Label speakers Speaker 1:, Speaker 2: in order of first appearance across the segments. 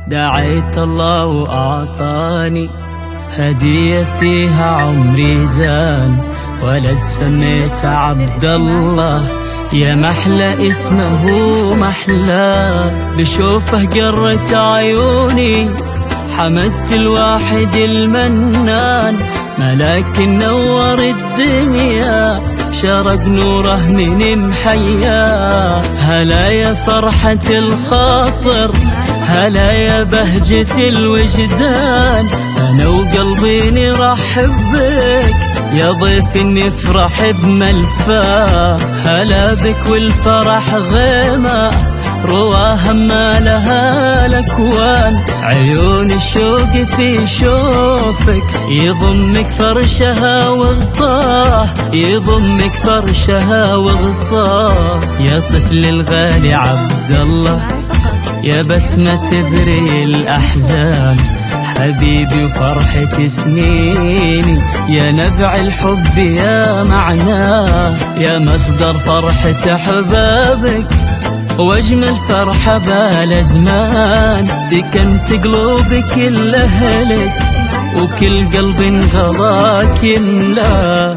Speaker 1: دعيت الله وأعطاني هدية فيها عمري زان، ولد سميت عبد الله، يا محلى اسمه محلى، بشوفه قرت عيوني، حمدت الواحد المنان، ملاك نور الدنيا، شرق نوره من محيا. هلا يا فرحة الخاطر، هلا يا بهجة الوجدان، أنا وقلبي نرحب بك يا ضيف نفرح بملفاه. هلا بك والفرح غيمة رواها ما لها الأكوان، عيون الشوق في شوفك يضمك فرشها وغطاه، يضمك فرشها وغطاه. يا طفل الغالي عبد الله، يا بسمة تبري الأحزان، حبيبي وفرحة سنيني، يا نبع الحب يا معناه، يا مصدر فرحة أحبابك واجمل فرحة بالأزمان، سكنت قلوب كل أهلك وكل قلب غضاك يملاه.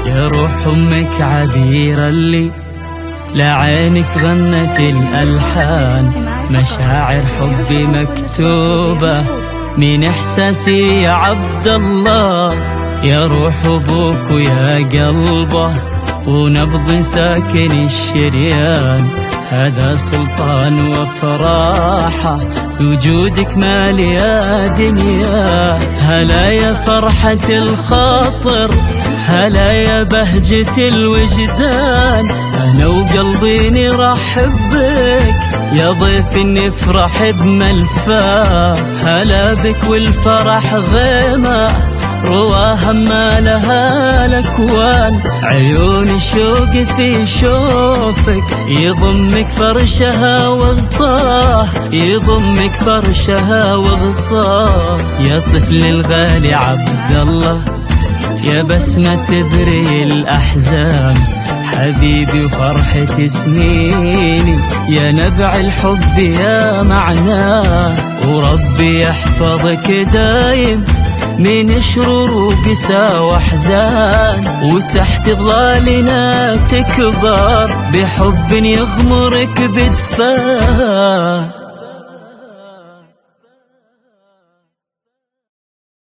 Speaker 1: يا روح أمك عبيرة اللي لعينك غنت الألحان، مشاعر حبي مكتوبة من إحساسي يا عبد الله، يا روح أبوك ويا قلبه ونبض ساكن الشريان، هذا سلطان وفراحة وجودك مالي يا دنيا. هلا يا فرحة الخاطر، هلا يا بهجة الوجدان، أنا وقلبي نرحب بك يا ضيف نفرح بملفاه. هلا بك والفرح غيمة رواها ما لها الأكوان، عيون الشوق في شوفك يضمك فرشها وغطاه، يضمك فرشها وغطاه. يا طفل الغالي عبد الله، يا بسمة تبري الأحزان، حبيبي وفرحة سنيني، يا نبع الحب يا معناه، وربي يحفظك دايم من شرور وقسى واحزان، وتحت ظلالنا تكبر بحب يغمرك بدفاه.